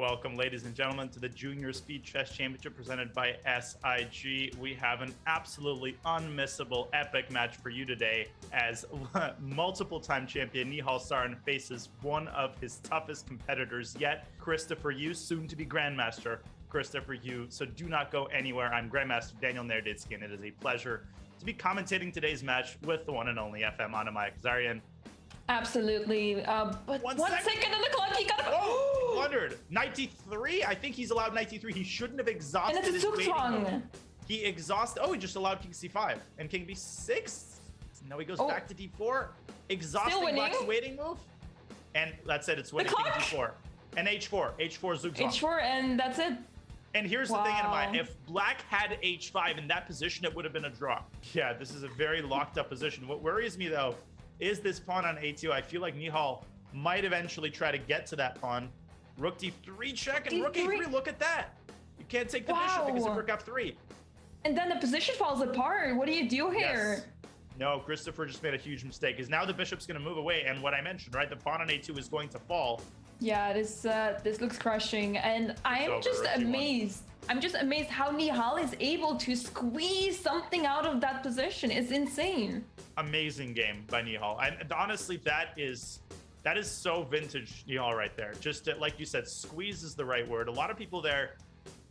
Welcome, ladies and gentlemen, to the Junior Speed Chess Championship presented by SIG. We have an absolutely unmissable epic match for you today as multiple-time champion Nihal Sarin faces one of his toughest competitors yet, Christopher Yu, soon to be Grandmaster Christopher Yu. So do not go anywhere. I'm Grandmaster Daniel Naroditsky, and it is a pleasure to be commentating today's match with the one and only FM Anamaya Kazarian. Absolutely. But one second on the clock, he got it. Oh, blundered. 93? I think he's allowed 93. He shouldn't have exhausted and it's his waiting wrong. He exhausted. Oh, he just allowed king c5 and king b6. No, he goes back to d4. Exhausting black's waiting move. And that's it. It's winning king d4. And h4. H4 Zugzwang. H4, and that's it. And here's the thing, Anamaya. If black had h5 in that position, it would have been a draw. Yeah, this is a very locked up position. What worries me, though, is this pawn on a2. I feel like Nihal might eventually try to get to that pawn. Rook d3 check and rook a3. Look at that. You can't take the bishop because of rook f3. And then the position falls apart. What do you do here? Yes. No, Christopher just made a huge mistake because now the bishop's going to move away. And what I mentioned, right? The pawn on a2 is going to fall. Yeah, this looks crushing. And I'm just amazed. I'm just amazed how Nihal is able to squeeze something out of that position. It's insane. Amazing game by Nihal. And honestly, that is so vintage Nihal right there. Just like you said, squeeze is the right word. A lot of people there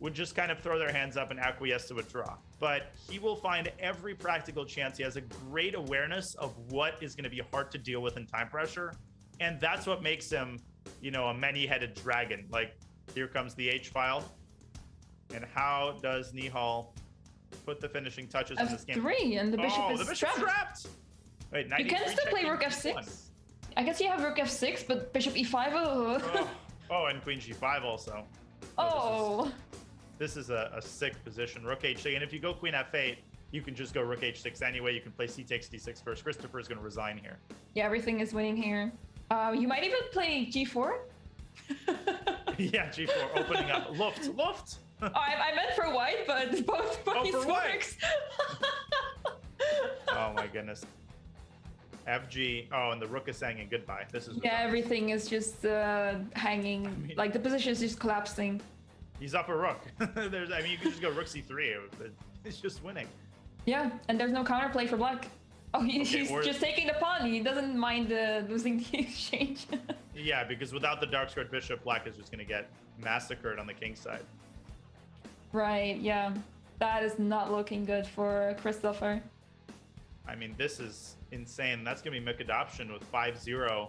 would just kind of throw their hands up and acquiesce to a draw. But he will find every practical chance. He has a great awareness of what is going to be hard to deal with in time pressure. And that's what makes him, you know, a many-headed dragon. Like, here comes the H-file. And how does Nihal put the finishing touches in this game? F3, and the bishop is trapped. Wait, you can still play rook f6. I guess you have rook f6, but bishop e5. Oh, and queen g5 also. Oh. This is a sick position. Rook h6, and if you go queen f8, you can just go rook h6 anyway. You can play c takes d6 first. Christopher is going to resign here. Yeah, everything is winning here. You might even play g4. Yeah, g4 opening up. Luft. Oh, I meant for white, but both ways works. Oh my goodness. FG. Oh, and the rook is hanging. Goodbye. This is everything is just hanging. I mean, like the position is just collapsing. He's up a rook. You can just go rook c3. It's just winning. Yeah, and there's no counterplay for black. Oh, he's just taking the pawn. He doesn't mind losing the exchange. Yeah, because without the dark squared bishop, black is just going to get massacred on the king side. Right, yeah. That is not looking good for Christopher. I mean, this is insane. That's going to be Mick adoption with 5-0.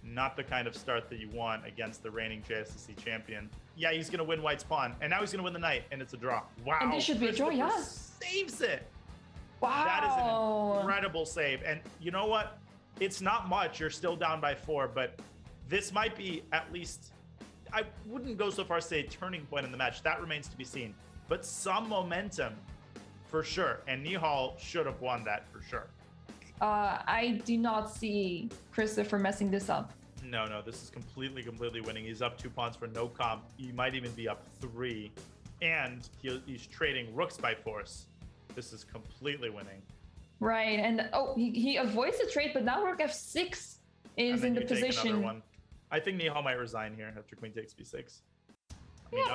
Not the kind of start that you want against the reigning JSSC champion. Yeah, he's going to win white's pawn. And now he's going to win the knight, and it's a draw. Wow. And this should be a draw, yeah. Saves it. Wow. That is an incredible save. And you know what? It's not much. You're still down by 4, but this might be at least... I wouldn't go so far as to say a turning point in the match. That remains to be seen. But some momentum for sure. And Nihal should have won that for sure. I do not see Christopher messing this up. No, this is completely winning. He's up 2 pawns for no comp. He might even be up 3. And he's trading rooks by force. This is completely winning. Right. And he avoids the trade, but now rook f6 is in the position. I think Nihal might resign here after queen takes b6.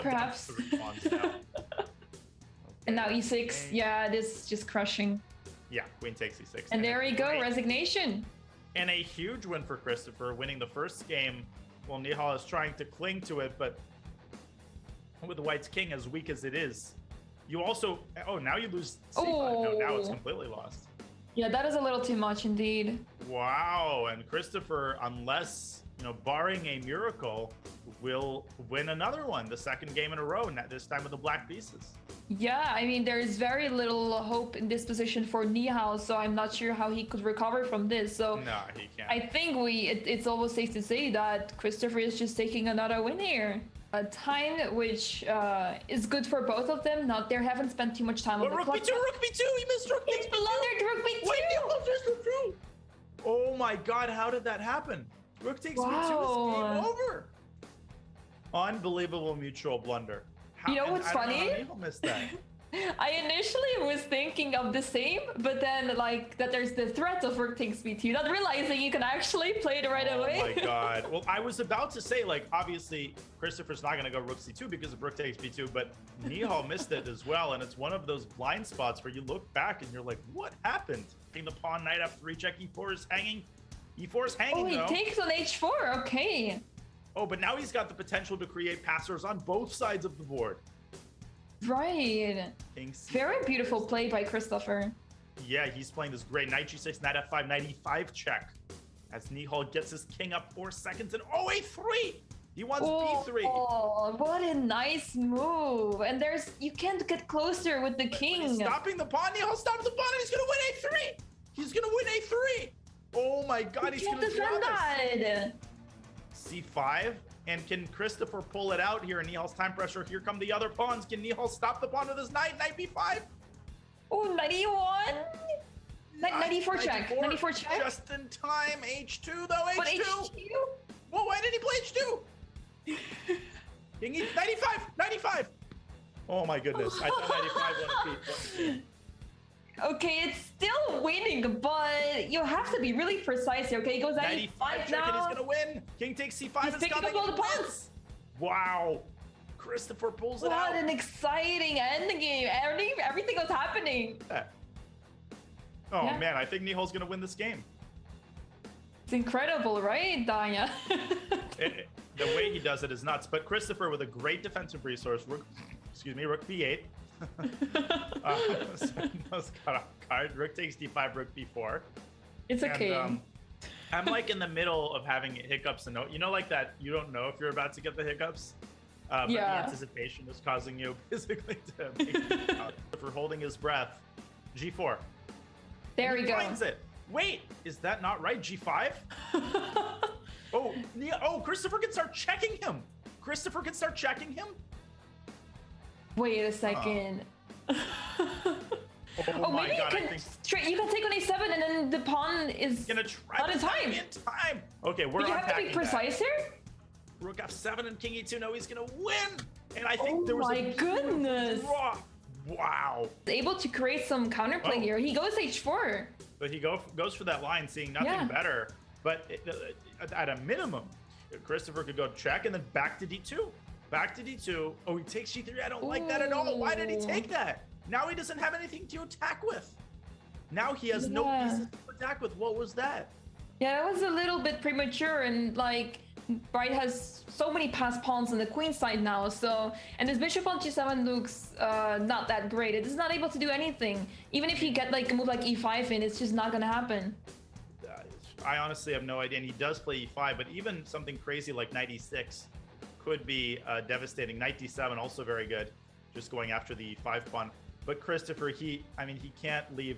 Perhaps. 3 pawns now. Okay. And now e6. Yeah, this is just crushing. Yeah, queen takes e6. And there we go, resignation. And a huge win for Christopher, winning the first game while Nihal is trying to cling to it, but with the white's king as weak as it is. You also... Oh, now you lose c5. No, now it's completely lost. Yeah, that is a little too much indeed. Wow, and Christopher, unless... barring a miracle, will win another one, the second game in a row, this time with the black pieces. Yeah, I mean, there is very little hope in this position for Nihal, so I'm not sure how he could recover from this. So no, he can't. I think it's almost safe to say that Christopher is just taking another win here. A time which is good for both of them. They haven't spent too much time on the rook clock. Rook b2, he missed rook b2. He blundered rook b2. Wait, oh my god, how did that happen? Rook takes b2 is game over. Unbelievable mutual blunder. You know what's funny? Nihal missed that. I initially was thinking of the same, but then like that there's the threat of rook takes b2, not realizing you can actually play it right away. Oh my god. Well, I was about to say, like, obviously Christopher's not gonna go rook c2 because of rook takes b2, but Nihal missed it as well, and it's one of those blind spots where you look back and you're like, what happened? The pawn knight f3 check, e4 is hanging. E4 is hanging. Oh, he though. takes on h4. Okay. Oh, but now he's got the potential to create passers on both sides of the board. Right. King C5. Very beautiful play by Christopher. Yeah, he's playing this great knight g6, knight f5, knight e5 check. As Nihal gets his king up 4 seconds and oh, a3. He wants b3. Oh, what a nice move. And you can't get closer with the king. He's stopping the pawn. Nihal stops the pawn and he's gonna win a3. He's gonna win a3. Oh my god, he's gonna defend that. c5. And can Christopher pull it out here? Nihal's time pressure. Here come the other pawns. Can Nihal stop the pawn with his knight? Knight b5. Oh, 91. 94 check. 94 check. Just in time. H2 though. H2. But H2? Whoa, why did he play H2? King E 95. 95. Oh my goodness. I thought 95 won a piece. Okay, it's still winning, but you have to be really precise here. Okay, he goes 95 check now. and he's gonna win. King takes c5. He's picking up all the pawns. Wow. Christopher pulls it out. What an exciting ending game. Everything was happening. Oh Yeah. man, I think Nihal's gonna win this game. It's incredible, right, Danya? The way he does it is nuts. But Christopher with a great defensive resource, rook b8. Got a card. Rook takes d5, rook b4. It's okay. And, I'm like in the middle of having hiccups and you know, like that you don't know if you're about to get the hiccups. But the anticipation is causing you physically to make it out. For holding his breath. G4. There we go. Finds it. Wait, is that not right? G5? Oh, Christopher can start checking him. Christopher can start checking him. Wait a second. Oh my maybe god, you can take on a7 and then the pawn is gonna try not in time. Okay, we're but you have to be precise here. Rook f7 and king e2. No, he's gonna win. And I think there was my goodness. Draw. Wow. Able to create some counterplay here. He goes h4. But he goes for that line, seeing nothing better. But at a minimum, Christopher could go check and then back to d2. Back to d2. Oh, he takes g3. I don't like that at all. Why did he take that? Now he doesn't have anything to attack with. Now he has no pieces to attack with. What was that? Yeah, that was a little bit premature, and like Bright has so many passed pawns on the queen side now, so and his bishop on g7 looks not that great. It is not able to do anything. Even if you get like a move like e5 in, it's just not gonna happen. I honestly have no idea. And he does play e5, but even something crazy like knight e6 could be devastating. Knight d7 also very good, just going after the e5 pawn. But Christopher, he can't leave.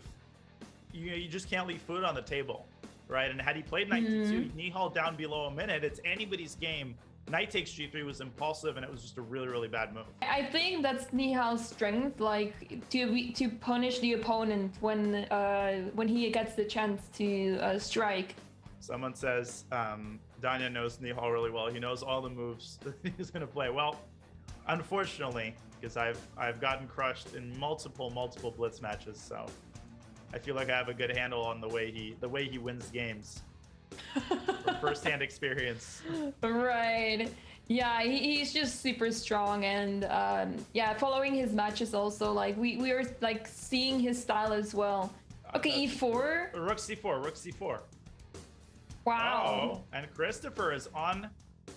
You just can't leave food on the table, right? And had he played knight d2, Nihal down below a minute, it's anybody's game. Knight takes g3 was impulsive, and it was just a really, really bad move. I think that's Nihal's strength, like to punish the opponent when he gets the chance to strike. Someone says Danya knows Nihal really well. He knows all the moves that he's going to play. Well, unfortunately, because I've gotten crushed in multiple blitz matches, so I feel like I have a good handle on the way he wins games from firsthand experience. Right. Yeah, he's just super strong, and yeah, following his matches also, like we are like seeing his style as well. Okay, e4. Rook c4. Rook c4. Wow. Oh, and Christopher is on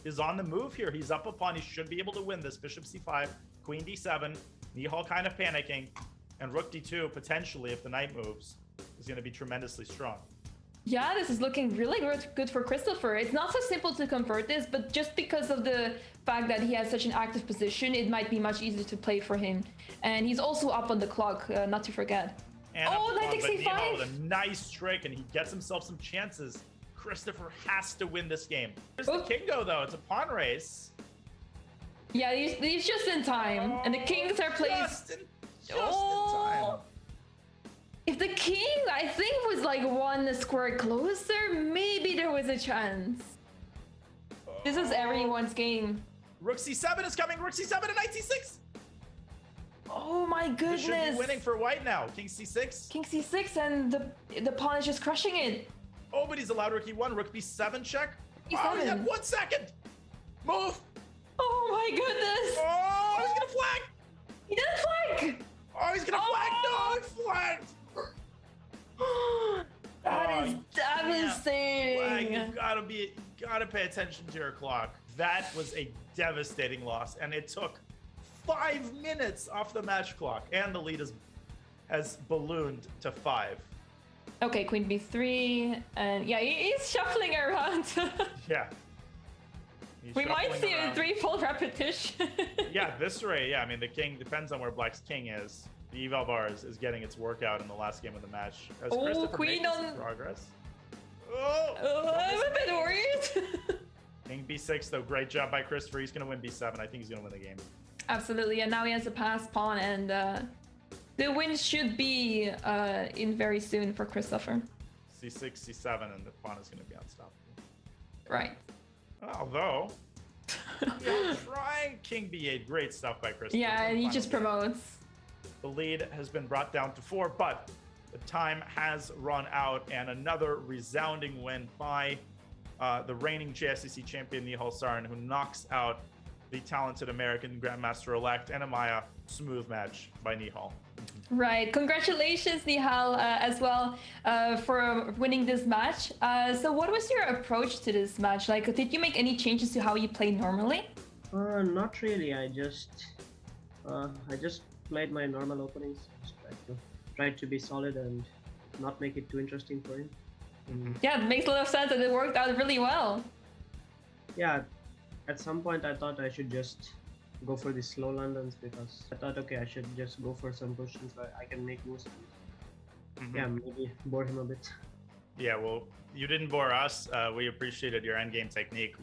the move here. He's up a pawn. He should be able to win this. Bishop c5, queen d7. Nihal kind of panicking, and rook d2 potentially, if the knight moves, is going to be tremendously strong. Yeah, this is looking really good for Christopher. It's not so simple to convert this, but just because of the fact that he has such an active position, it might be much easier to play for him. And he's also up on the clock, not to forget. And knight takes c5 with a nice trick, and he gets himself some chances. Christopher has to win this game. Where's the king go, though? It's a pawn race. Yeah, he's just in time. And the kings are placed... Just in time. If the king, I think, was like one square closer, maybe there was a chance. This is everyone's game. Rook c7 is coming. Rook c7 and knight c6. Oh my This should goodness. be winning for white now. King c6. King c6 and the pawn is just crushing it. Oh, but he's allowed rook e1. Rook b7 check. Oh, E7. he had 1 second. Move. Oh my goodness. Oh, he's gonna flag. He didn't flag. Oh, he's gonna flag. No, he flagged. That is Flag. devastating. You gotta pay attention to your clock. That was a devastating loss, and it took 5 minutes off the match clock, and the lead has ballooned to 5. Okay, queen b3, and yeah, he's shuffling around. Yeah. He's We might shuffling see around. a threefold repetition. Yeah, this Ray, yeah, I mean, the king depends on where Black's king is. The eval bar is getting its workout in the last game of the match. As Oh, Christopher queen making some on- progress. Oh, I'm a bit worried. King b6, though, great job by Christopher. He's going to win b7. I think he's going to win the game. Absolutely, and now he has a pass pawn, and the win should be in very soon for Christopher. c6, c7, and the pawn is going to be unstoppable. Right. Although, yeah, trying king b8, great stuff by Christopher. Yeah, and he Final just game. promotes. The lead has been brought down to 4, but the time has run out, and another resounding win by the reigning JSCC champion Nihal Sarin, who knocks out the talented American Grandmaster-elect and Amaya. Smooth match by Nihal. Right. Congratulations, Nihal, as well, for winning this match. So what was your approach to this match? Like, did you make any changes to how you play normally? Not really. I just played my normal openings. Just tried to be solid and not make it too interesting for him. Yeah, it makes a lot of sense, and it worked out really well. Yeah, at some point I thought I should just go for the slow Londons because I thought, okay, I should just go for some positions where I can make moves. Yeah, maybe bore him a bit. Yeah, well, you didn't bore us. We appreciated your endgame technique.